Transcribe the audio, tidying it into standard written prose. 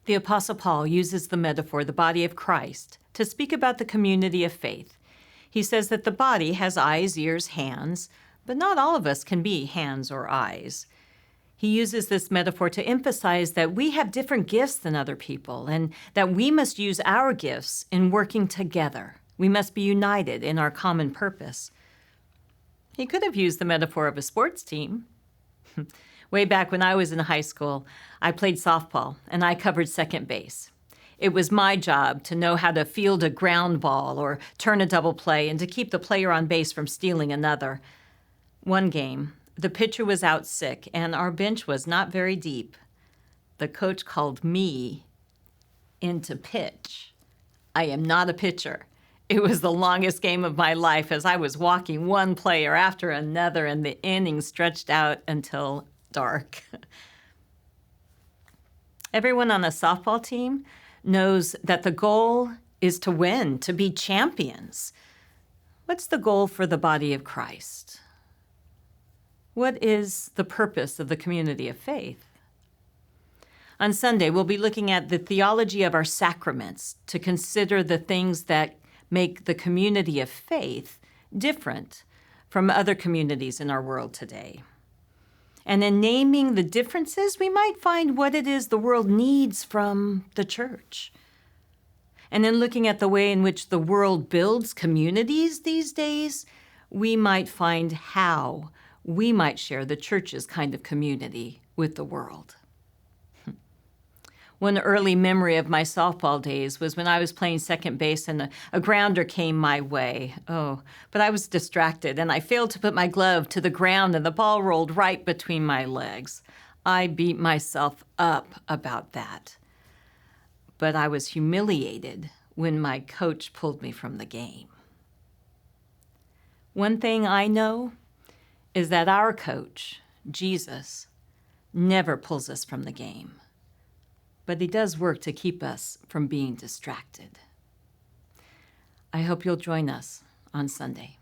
The Apostle Paul uses the metaphor, the body of Christ, to speak about the community of faith. He says that the body has eyes, ears, hands, but not all of us can be hands or eyes. He uses this metaphor to emphasize that we have different gifts than other people and that we must use our gifts in working together. We must be united in our common purpose. He could have used the metaphor of a sports team. Way back when I was in high school, I played softball and I covered second base. It was my job to know how to field a ground ball or turn a double play and to keep the player on base from stealing another. One game, the pitcher was out sick and our bench was not very deep. The coach called me in to pitch. I am not a pitcher. It was the longest game of my life as I was walking one player after another and the innings stretched out until dark. Everyone on a softball team knows that the goal is to win, to be champions. What's the goal for the body of Christ? What is the purpose of the community of faith? On Sunday, we'll be looking at the theology of our sacraments to consider the things that make the community of faith different from other communities in our world today. And in naming the differences, we might find what it is the world needs from the church. And in looking at the way in which the world builds communities these days, we might find how we might share the church's kind of community with the world. One early memory of my softball days was when I was playing second base and a grounder came my way. Oh, but I was distracted and I failed to put my glove to the ground and the ball rolled right between my legs. I beat myself up about that. But I was humiliated when my coach pulled me from the game. One thing I know is that our coach, Jesus, never pulls us from the game. But he does work to keep us from being distracted. I hope you'll join us on Sunday.